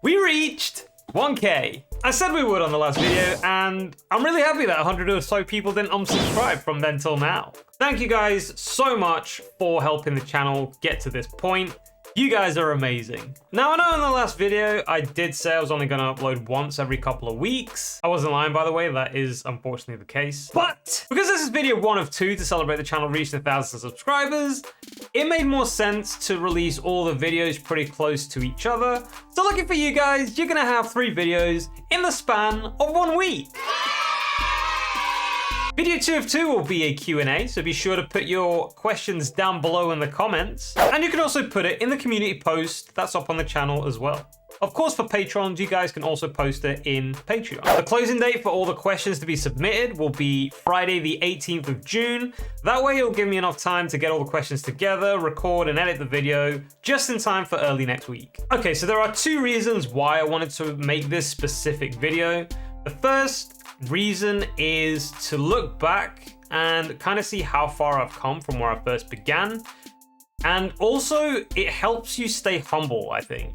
We reached 1K. I said we would on the last video, and I'm really happy that 100 or so people didn't unsubscribe from then till now. Thank you guys so much for helping the channel get to this point. You guys are amazing. Now, I know in the last video, I did say I was only gonna upload once every couple of weeks. I wasn't lying, by the way, that is unfortunately the case. But because this is video 1 of 2 to celebrate the channel reaching 1,000 subscribers, it made more sense to release all the videos pretty close to each other. So lucky for you guys, you're gonna have 3 videos in the span of 1 week. Video 2 of 2 will be a Q&A, so be sure to put your questions down below in the comments. And you can also put it in the community post that's up on the channel as well. Of course, for patrons, you guys can also post it in Patreon. The closing date for all the questions to be submitted will be Friday the 18th of June. That way it'll give me enough time to get all the questions together, record and edit the video just in time for early next week. Okay, so there are 2 reasons why I wanted to make this specific video. The first reason is to look back and kind of see how far I've come from where I first began. And also it helps you stay humble, I think.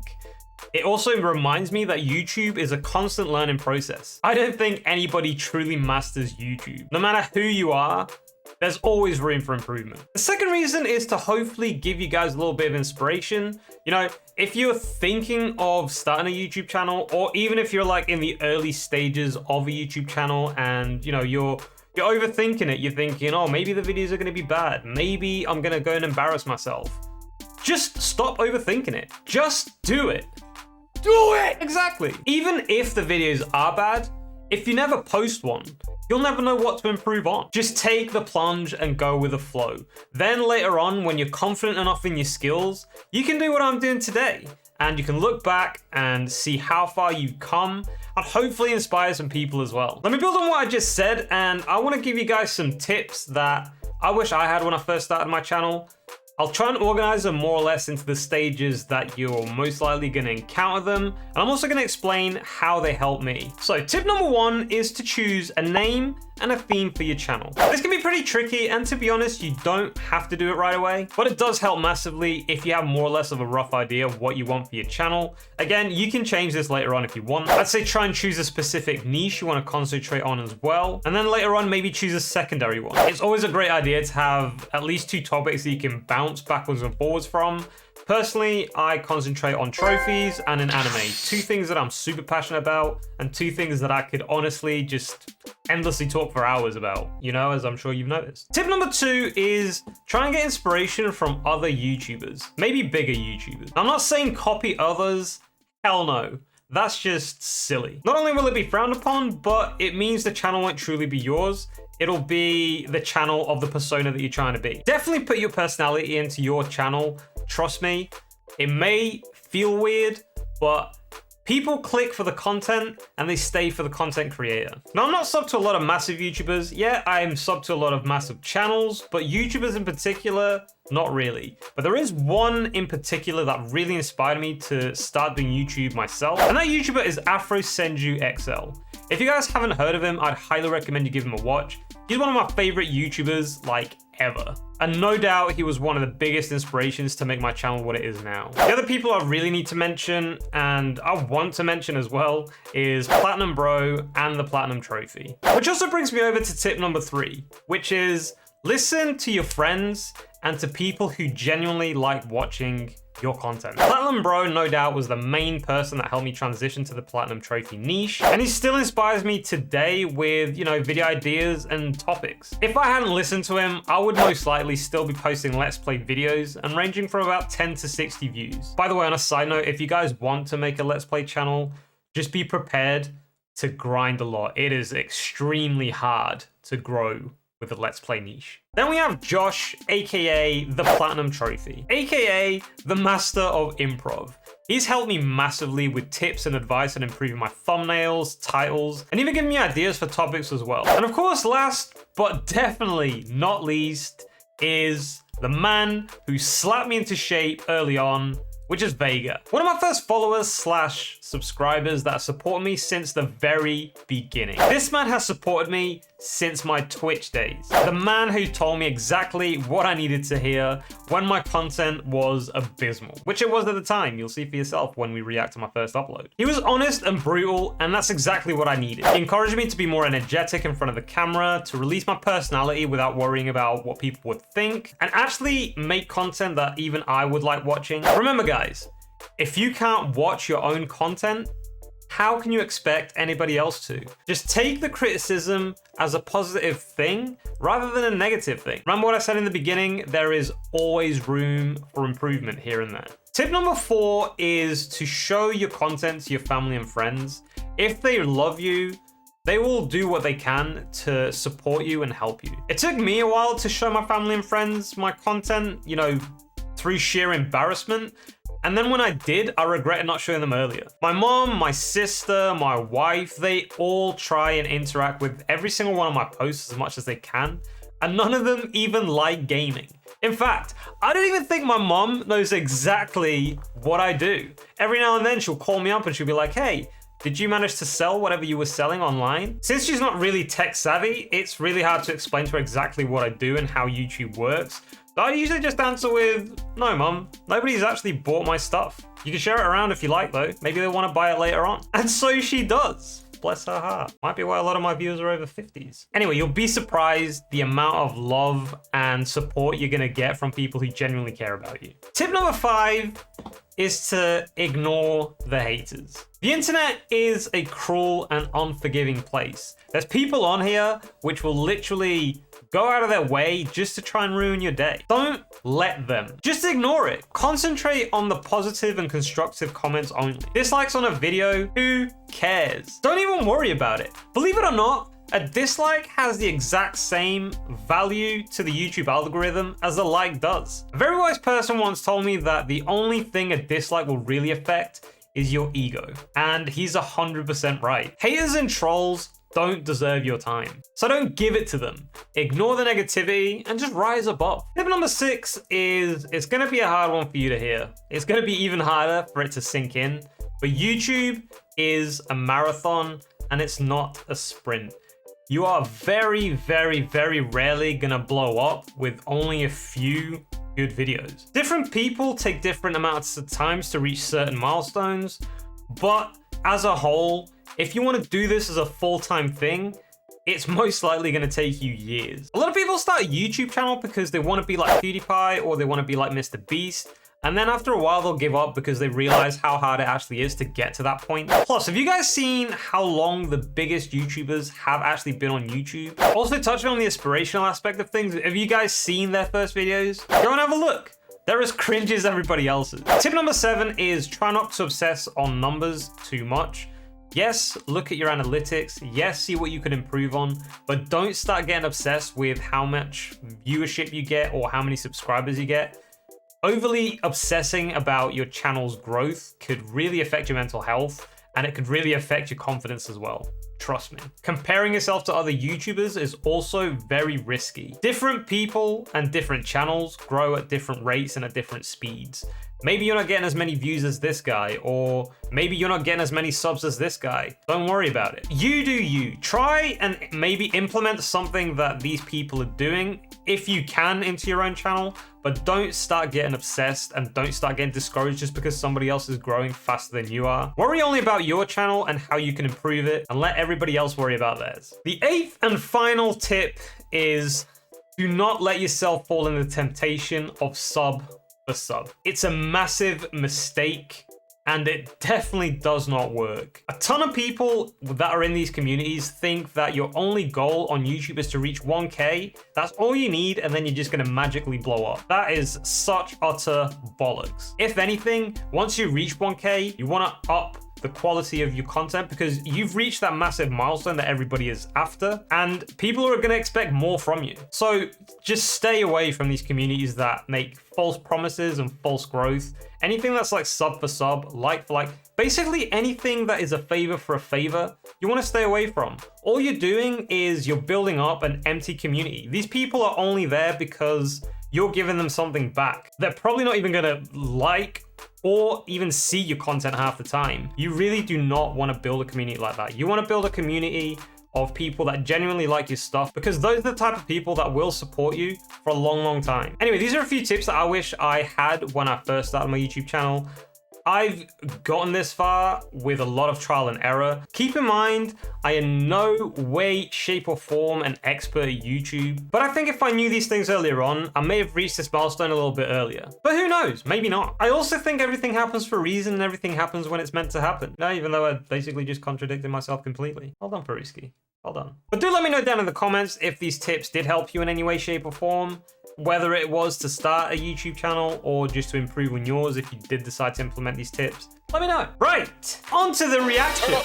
It also reminds me that YouTube is a constant learning process. I don't think anybody truly masters YouTube. No matter who you are, there's always room for improvement. The second reason is to hopefully give you guys a little bit of inspiration. You know, if you're thinking of starting a YouTube channel, or even if you're like in the early stages of a YouTube channel and you know, you're overthinking it, you're thinking, oh, maybe the videos are gonna be bad. Maybe I'm gonna go and embarrass myself. Just stop overthinking it. Just do it. Do it! Exactly. Even if the videos are bad, if you never post one, you'll never know what to improve on. Just take the plunge and go with the flow. Then later on, when you're confident enough in your skills, you can do what I'm doing today. And you can look back and see how far you've come and hopefully inspire some people as well. Let me build on what I just said, and I want to give you guys some tips that I wish I had when I first started my channel. I'll try and organize them more or less into the stages that you're most likely going to encounter them, and I'm also going to explain how they help me. So tip number 1 is to choose a name and a theme for your channel. This can be pretty tricky, and to be honest, you don't have to do it right away, but it does help massively if you have more or less of a rough idea of what you want for your channel. Again, you can change this later on if you want. I'd say try and choose a specific niche you want to concentrate on as well, and then later on maybe choose a secondary one. It's always a great idea to have at least 2 topics that you can bounce backwards and forwards from. Personally, I concentrate on trophies and an anime. 2 things that I'm super passionate about, and 2 things that I could honestly just endlessly talk for hours about, you know, as I'm sure you've noticed. Tip number 2 is try and get inspiration from other YouTubers, maybe bigger YouTubers. I'm not saying copy others, hell no. That's just silly. Not only will it be frowned upon, but it means the channel won't truly be yours. It'll be the channel of the persona that you're trying to be. Definitely put your personality into your channel. Trust me, it may feel weird, but people click for the content and they stay for the content creator. Now, I'm not sub to a lot of massive YouTubers. Yeah, I'm sub to a lot of massive channels, but YouTubers in particular, not really. But there is one in particular that really inspired me to start doing YouTube myself, and that YouTuber is AfroSenjuXL. If you guys haven't heard of him, I'd highly recommend you give him a watch. He's one of my favorite YouTubers, like, ever. And no doubt he was one of the biggest inspirations to make my channel what it is now. The other people I really need to mention, and I want to mention as well, is Platinum Bro and the Platinum Trophy. Which also brings me over to tip number 3, which is listen to your friends and to people who genuinely like watching your content. Platinum Bro, no doubt, was the main person that helped me transition to the Platinum Trophy niche, and he still inspires me today with, you know, video ideas and topics. If I hadn't listened to him, I would most likely still be posting Let's Play videos and ranging from about 10 to 60 views. By the way, on a side note, if you guys want to make a Let's Play channel, just be prepared to grind a lot. It is extremely hard to grow with the Let's Play niche. Then we have Josh, aka the Platinum Trophy, aka the Master of Improv. He's helped me massively with tips and advice on improving my thumbnails, titles, and even giving me ideas for topics as well. And of course, last but definitely not least, is the man who slapped me into shape early on, which is Vega. One of my first followers slash subscribers that supported me since the very beginning. This man has supported me since my Twitch days. The man who told me exactly what I needed to hear when my content was abysmal, which it was at the time. You'll see for yourself when we react to my first upload. He was honest and brutal, and that's exactly what I needed. He encouraged me to be more energetic in front of the camera, to release my personality without worrying about what people would think, and actually make content that even I would like watching. Remember guys, if you can't watch your own content, how can you expect anybody else to? Just take the criticism as a positive thing rather than a negative thing. Remember what I said in the beginning, there is always room for improvement here and there. Tip number 4 is to show your content to your family and friends. If they love you, they will do what they can to support you and help you. It took me a while to show my family and friends my content, you know, through sheer embarrassment. And then when I did, I regretted not showing them earlier. My mom, my sister, my wife, they all try and interact with every single one of my posts as much as they can. And none of them even like gaming. In fact, I don't even think my mom knows exactly what I do. Every now and then she'll call me up and she'll be like, hey, did you manage to sell whatever you were selling online? Since she's not really tech savvy, it's really hard to explain to her exactly what I do and how YouTube works. So I usually just answer with, no mom, nobody's actually bought my stuff. You can share it around if you like though. Maybe they want to buy it later on. And so she does. Bless her heart. Might be why a lot of my viewers are over 50s. Anyway, you'll be surprised the amount of love and support you're gonna get from people who genuinely care about you. Tip number 5 is to ignore the haters. The internet is a cruel and unforgiving place. There's people on here which will literally go out of their way just to try and ruin your day. Don't let them. Just ignore it. Concentrate on the positive and constructive comments only. Dislikes on a video, who cares? Don't even worry about it. Believe it or not, a dislike has the exact same value to the YouTube algorithm as a like does. A very wise person once told me that the only thing a dislike will really affect is your ego. And he's 100% right. Haters and trolls don't deserve your time. So don't give it to them. Ignore the negativity and just rise above. Tip number 6 is, it's gonna be a hard one for you to hear. It's gonna be even harder for it to sink in, but YouTube is a marathon and it's not a sprint. You are very, very, very rarely gonna blow up with only a few good videos. Different people take different amounts of times to reach certain milestones, but as a whole, if you want to do this as a full-time thing, it's most likely going to take you years. A lot of people start a YouTube channel because they want to be like PewDiePie or they want to be like Mr. Beast. And then after a while, they'll give up because they realize how hard it actually is to get to that point. Plus, have you guys seen how long the biggest YouTubers have actually been on YouTube? Also touching on the inspirational aspect of things, have you guys seen their first videos? Go and have a look. They're as cringe as everybody else's. Tip number 7 is try not to obsess on numbers too much. Yes, look at your analytics. Yes, see what you can improve on, but don't start getting obsessed with how much viewership you get or how many subscribers you get. Overly obsessing about your channel's growth could really affect your mental health, and it could really affect your confidence as well. Trust me. Comparing yourself to other YouTubers is also very risky. Different people and different channels grow at different rates and at different speeds. Maybe you're not getting as many views as this guy, or maybe you're not getting as many subs as this guy. Don't worry about it. You do you. Try and maybe implement something that these people are doing if you can into your own channel, but don't start getting obsessed and don't start getting discouraged just because somebody else is growing faster than you are. Worry only about your channel and how you can improve it, and let everybody else worry about theirs. The 8th and final tip is do not let yourself fall into the temptation of sub for sub. It's a massive mistake and it definitely does not work. A ton of people that are in these communities think that your only goal on YouTube is to reach 1K. That's all you need, and then you're just gonna magically blow up. That is such utter bollocks. If anything, once you reach 1K, you wanna up the quality of your content because you've reached that massive milestone that everybody is after, and people are gonna expect more from you. So just stay away from these communities that make false promises and false growth. Anything that's like sub for sub, like for like, basically anything that is a favor for a favor, you want to stay away from. All you're doing is you're building up an empty community. These people are only there because you're giving them something back. They're probably not even gonna like or even see your content half the time. You really do not want to build a community like that. You want to build a community of people that genuinely like your stuff, because those are the type of people that will support you for a long, long time. Anyway, these are a few tips that I wish I had when I first started my YouTube channel. I've gotten this far with a lot of trial and error. Keep in mind, I in no way, shape or form an expert at YouTube, but I think if I knew these things earlier on, I may have reached this milestone a little bit earlier. But who knows, maybe not. I also think everything happens for a reason and everything happens when it's meant to happen. No, even though I basically just contradicted myself completely. Well done, Farruski. Well done. But do let me know down in the comments if these tips did help you in any way, shape or form. Whether it was to start a YouTube channel or just to improve on yours if you did decide to implement these tips. Let me know. Right, on to the reaction.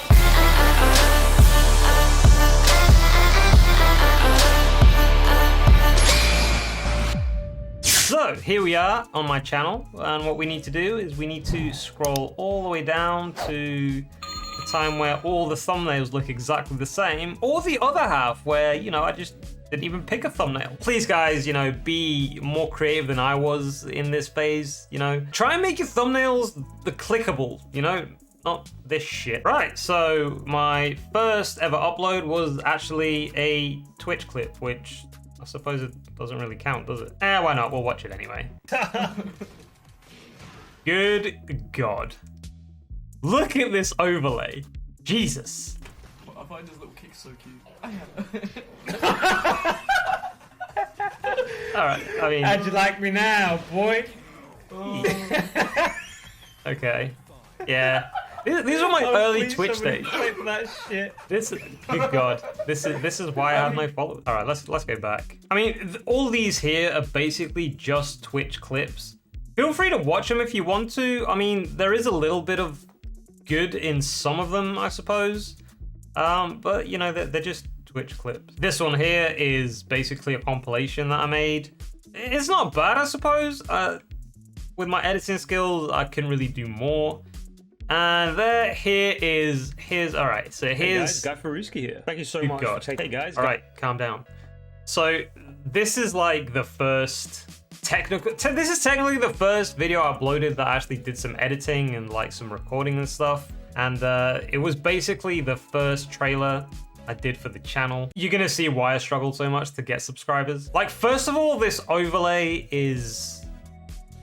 So here we are on my channel, and what we need to do is we need to scroll all the way down to the time where all the thumbnails look exactly the same, or the other half where, you know, I just didn't even pick a thumbnail. Please guys, you know, be more creative than I was in this phase, you know. Try and make your thumbnails the clickable, you know, not this shit. Right, so my first ever upload was actually a Twitch clip, which I suppose it doesn't really count, does it? Why not? We'll watch it anyway. Good God. Look at this overlay. Jesus. I find this little kick so cute. Alright, I mean... How'd you like me now, boy? Okay. Yeah. These are my early Twitch days. Clip that shit. Good God. This is why I have no followers. Alright, let's go back. I mean, all these here are basically just Twitch clips. Feel free to watch them if you want to. I mean, there is a little bit of good in some of them, I suppose. But, you know, they're just Twitch clips. This one here is basically a compilation that I made. It's not bad, I suppose. With my editing skills, I can really do more. And here's all right. So here's GuyFarruski here. Thank you so much. God. Hey guys. All right, calm down. So this is like the first this is technically the first video I uploaded that actually did some editing and like some recording and stuff. And it was basically the first trailer I did for the channel. You're gonna see why I struggled so much to get subscribers. Like, first of all, this overlay is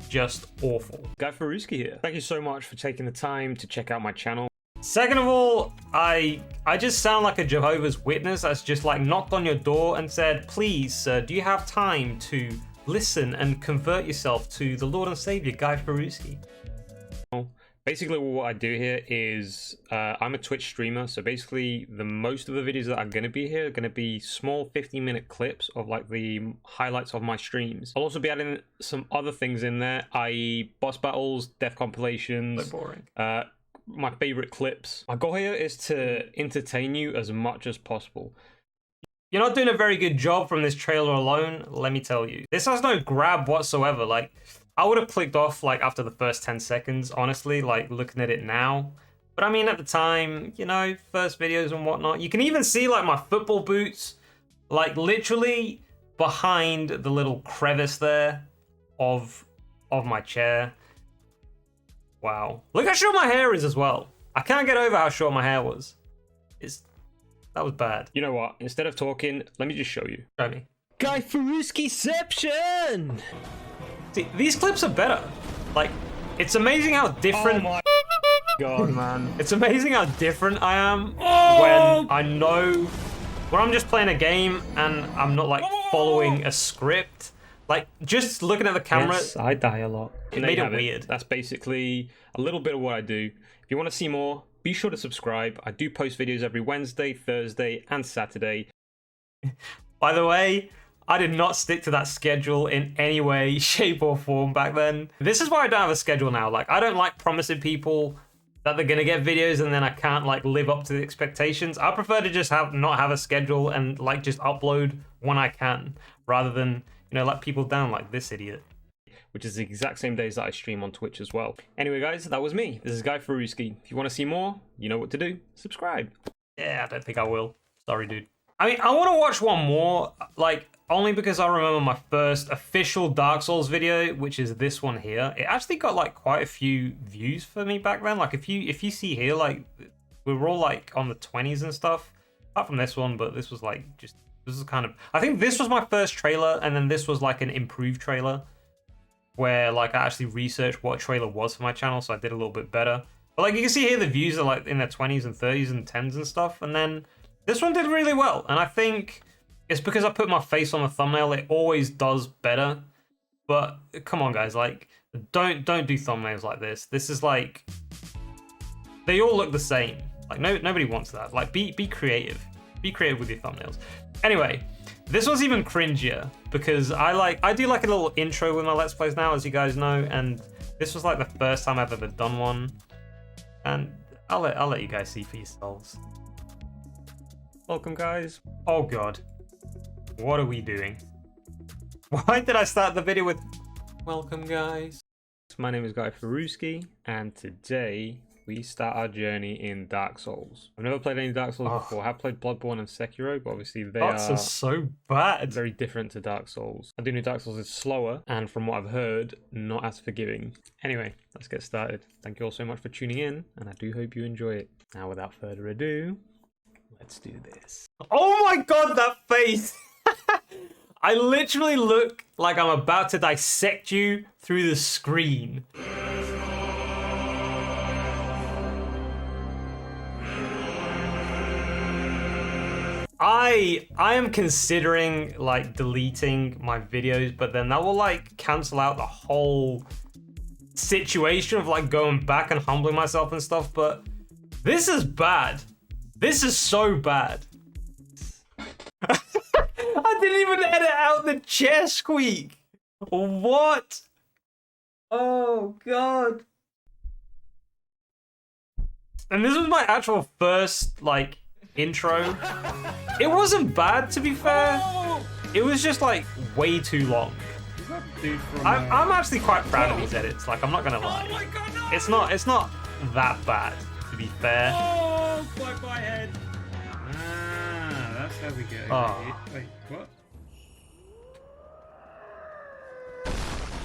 just awful. GuyFarruski here. Thank you so much for taking the time to check out my channel. Second of all, I just sound like a Jehovah's Witness that's just like knocked on your door and said, please, sir, do you have time to listen and convert yourself to the Lord and Savior, GuyFarruski? Basically, what I do here is I'm a Twitch streamer, so basically most of the videos that are going to be here are going to be small 15-minute clips of like the highlights of my streams. I'll also be adding some other things in there, i.e. boss battles, death compilations, So boring. My favorite clips. My goal here is to entertain you as much as possible. You're not doing a very good job from this trailer alone, let me tell you. This has no grab whatsoever. Like, I would have clicked off like after the first 10 seconds, honestly, like looking at it now. But I mean, at the time, you know, first videos and whatnot, you can even see like my football boots, like literally behind the little crevice there of my chair. Wow. Look how short my hair is as well. I can't get over how short my hair was. That was bad. You know what? Instead of talking, let me just show you. Show me. GuyFarruskiception! See, these clips are better. Like, it's amazing how different... Oh my God, man. It's amazing how different I am when I know... When I'm just playing a game and I'm not, like, following a script. Like, just looking at the camera... Yes, I die a lot. It made it weird. That's basically a little bit of what I do. If you want to see more, be sure to subscribe. I do post videos every Wednesday, Thursday, and Saturday. By the way, I did not stick to that schedule in any way, shape, or form back then. This is why I don't have a schedule now. Like, I don't like promising people that they're gonna get videos and then I can't like live up to the expectations. I prefer to just not have a schedule and like just upload when I can, rather than, you know, let people down like this idiot. Which is the exact same days that I stream on Twitch as well. Anyway, guys, that was me. This is GuyFarruski. If you want to see more, you know what to do. Subscribe. Yeah, I don't think I will. Sorry, dude. I mean, I want to watch one more, like, only because I remember my first official Dark Souls video, which is this one here. It actually got like quite a few views for me back then. Like, if you see here, like, we were all like on the 20s and stuff, apart from this one, but this was like just, this is kind of, I think this was my first trailer, and then this was like an improved trailer where like I actually researched what a trailer was for my channel, so I did a little bit better. But like you can see here, the views are like in their 20s and 30s and 10s and stuff, and then this one did really well, and I think it's because I put my face on the thumbnail. It always does better. But come on, guys, like don't do thumbnails like this. This is like, they all look the same. Like nobody wants that. Like be creative. Be creative with your thumbnails. Anyway, this one's even cringier because I do like a little intro with my Let's Plays now, as you guys know, and this was like the first time I've ever done one, and I'll let you guys see for yourselves. Welcome, guys. Oh god, what are we doing? Why did I start the video with welcome, guys? My name is GuyFarruski, and today we start our journey in Dark Souls. I've never played any Dark Souls before. I have played Bloodborne and Sekiro, but obviously they are so bad. Very different to Dark Souls. I do know Dark Souls is slower, and from what I've heard, not as forgiving. Anyway, let's get started. Thank you all so much for tuning in, and I do hope you enjoy it. Now, without further ado, let's do this. Oh my god, that face! I literally look like I'm about to dissect you through the screen. I am considering like deleting my videos, but then that will like cancel out the whole situation of like going back and humbling myself and stuff, but this is bad. This is so bad. I didn't even edit out the chair squeak. What? Oh god. And this was my actual first like intro. It wasn't bad, to be fair. It was just like way too long. I'm actually quite proud of these edits. Like, I'm not gonna lie. Oh my god, no! It's not that bad, to be fair. Oh, my head. Ah, that's how we go. Oh. Wait, what?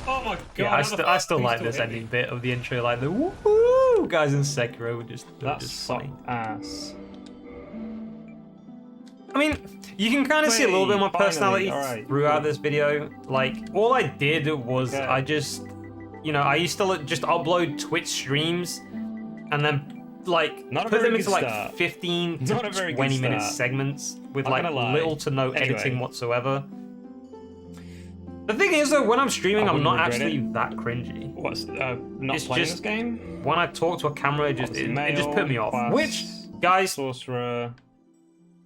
Oh my god! Yeah, I still like this ending bit of the intro, like the woohoo guys in Sekiro were just funny. Ass. I mean, you can kind of see a little bit of my personality throughout this video. Like, all I did was I just, you know, I used to just upload Twitch streams and then like put them into like 15 to 20 minute segments with like little to no editing whatsoever. The thing is though, when I'm streaming, I'm not actually that cringy. What's not It's playing just this game? when I talk to a camera, it just put me off. Class, Which, guys, sorcerer.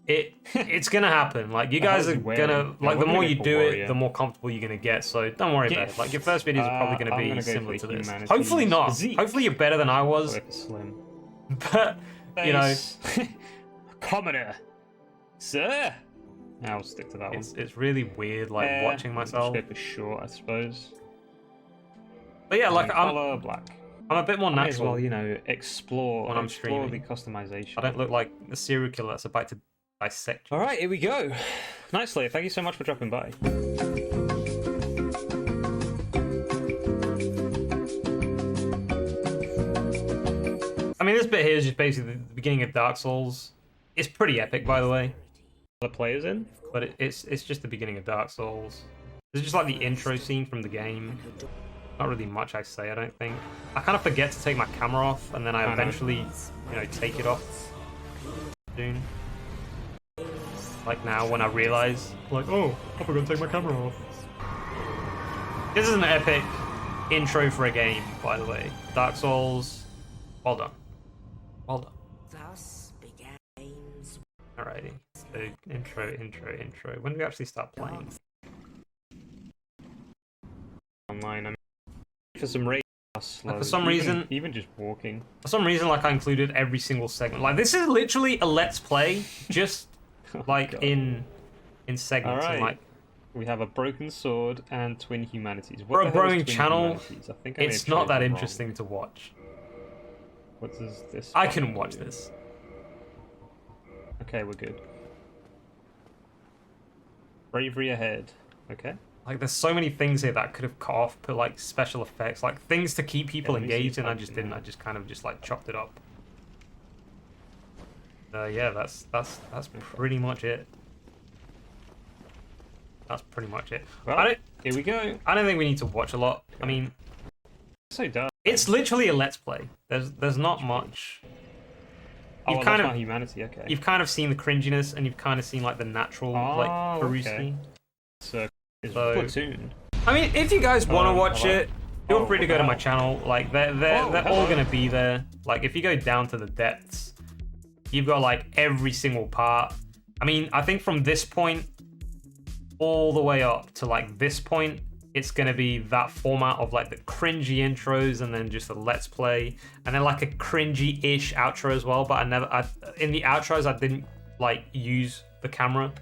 It's gonna happen. Like, you guys are gonna, like, the more you do it, the more comfortable you're gonna get. So don't worry about it. Like, your first videos are probably gonna be similar to this. Hopefully not. Hopefully you're better than I was. Slim. But you know, Commoner, sir. I'll stick to that one. It's really weird, like watching myself. Just go for short, I suppose. But yeah, like color black. I'm a bit more natural. As well, you know, explore when I'm streaming. The customization. I don't look like a serial killer that's about to dissect you. All right, here we go. Nicely. Thank you so much for dropping by. I mean, this bit here is just basically the beginning of Dark Souls. It's pretty epic, by the way. The players in, but it's just the beginning of Dark Souls. It's just like the intro scene from the game. Not really much I say, I don't think. I kind of forget to take my camera off, and then I eventually, you know, take it off soon. Like now, when I realize, like, oh, I forgot to take my camera off. This is an epic intro for a game, by the way. Dark Souls, well done. Well done. Alrighty, so intro. When do we actually start playing? Online, I mean, for some raid. Like, for some reason, even just walking. For some reason, like, I included every single segment. Like, this is literally a Let's Play, just like in segments. Alright. Like, we have a broken sword and twin humanities. For a growing channel, I think it's not that interesting to watch. What does this? I can watch this. Okay, we're good. Bravery ahead. Okay. Like, there's so many things here that I could have cut off, put like special effects, like things to keep people engaged, and I just didn't. I just kind of just like chopped it up. Yeah, that's pretty much it. That's pretty much it. Well, here we go. I don't think we need to watch a lot. I mean, So dark. it's literally a let's play. There's not much. Oh, well, that's my humanity. Okay. You've kind of seen the cringiness, and you've kind of seen like the natural like Farruski. Okay. So it's So- Platoon. I mean, if you guys want to watch hello? it, feel Oh, free to what go the to my hell? channel. Like they're all hello. gonna be there. Like if you go down to the depths, you've got like every single part. I mean, I think from this point all the way up to like this point, it's gonna be that format of like the cringy intros and then just a let's play, and then like a cringy-ish outro as well. But in the outros I didn't like use the camera.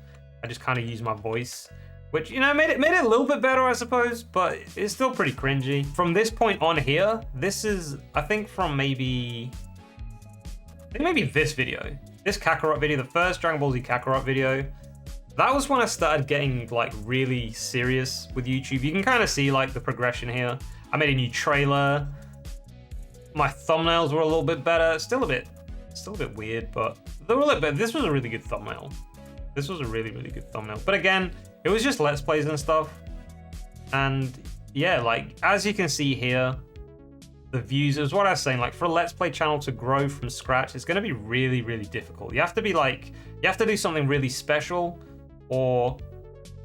I just kind of used my voice, which, you know, made it a little bit better, I suppose, but it's still pretty cringy. From this point on here, this is, I think from maybe this video, this Kakarot video, the first Dragon Ball Z Kakarot video, that was when I started getting like really serious with YouTube. You can kind of see like the progression here. I made a new trailer. My thumbnails were a little bit better. Still a bit weird, but they were a little bit. This was a really good thumbnail. This was a really good thumbnail. But again, it was just let's plays and stuff. And yeah, like as you can see here, the views, is what I was saying, like for a let's play channel to grow from scratch, it's going to be really difficult. You have to do something really special, or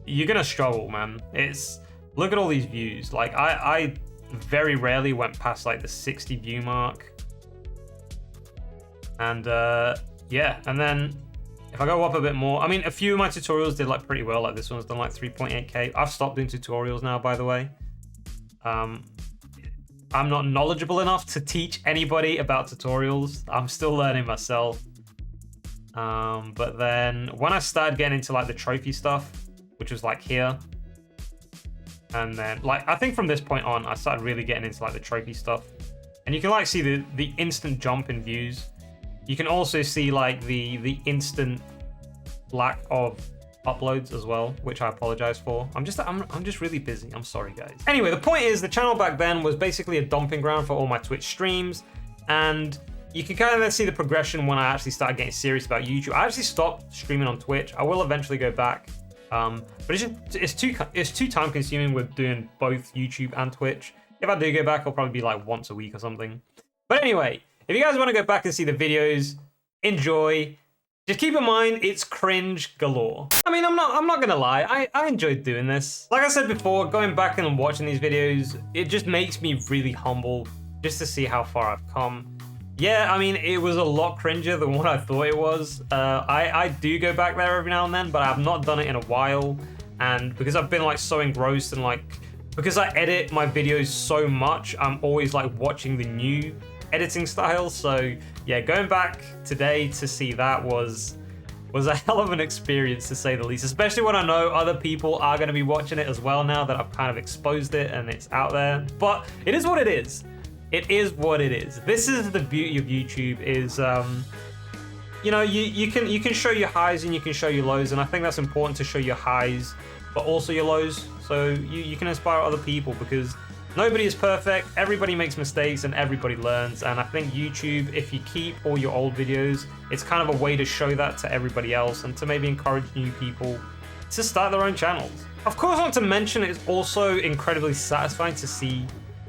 you're going to struggle, man. Look at all these views. Like I very rarely went past like the 60 view mark. And yeah, and then if I go up a bit more, I mean, a few of my tutorials did like pretty well. Like this one's done like 3.8K. I've stopped doing tutorials now, by the way. I'm not knowledgeable enough to teach anybody about tutorials. I'm still learning myself. But then when I started getting into like the trophy stuff, which was like here, and then like I think from this point on, I started really getting into like the trophy stuff, and you can like see the instant jump in views. You can also see like the instant lack of uploads as well, which I apologize for. I'm just really busy. I'm sorry, guys. Anyway, the point is the channel back then was basically a dumping ground for all my Twitch streams, and you can kind of then see the progression when I actually started getting serious about YouTube. I actually stopped streaming on Twitch. I will eventually go back, but it's too time consuming with doing both YouTube and Twitch. If I do go back, I'll probably be like once a week or something. But anyway, if you guys want to go back and see the videos, enjoy. Just keep in mind, it's cringe galore. I mean, I'm not gonna lie, I enjoyed doing this. Like I said before, going back and watching these videos, it just makes me really humble just to see how far I've come. Yeah, I mean, it was a lot cringer than what I thought it was. I do go back there every now and then, but I've not done it in a while. And because I've been like so engrossed and like, because I edit my videos so much, I'm always like watching the new editing style. So yeah, going back today to see that was a hell of an experience, to say the least, especially when I know other people are going to be watching it as well now that I've kind of exposed it and it's out there. But it is what it is. It is what it is. This is the beauty of YouTube, is you know, you can show your highs and you can show your lows, and I think that's important, to show your highs but also your lows, so you can inspire other people, because nobody is perfect, everybody makes mistakes, and everybody learns. And I think YouTube, if you keep all your old videos, it's kind of a way to show that to everybody else and to maybe encourage new people to start their own channels. Of course, I want to mention it's also incredibly satisfying to see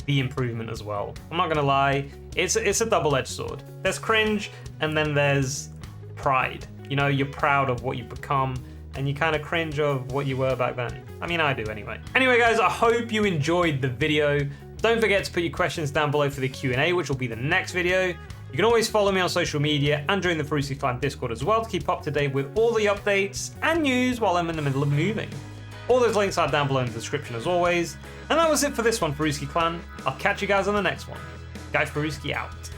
the improvement as well. I'm not gonna lie, it's a double-edged sword. There's cringe, and then there's pride. You know, you're proud of what you've become, and you kind of cringe of what you were back then. I mean, I do anyway. Anyway, guys, I hope you enjoyed the video. Don't forget to put your questions down below for the Q&A, which will be the next video. You can always follow me on social media and join the Farruski Clan Discord as well to keep up to date with all the updates and news while I'm in the middle of moving. All those links are down below in the description as always. And that was it for this one, Farruski Clan. I'll catch you guys on the next one. GuyFarruski out.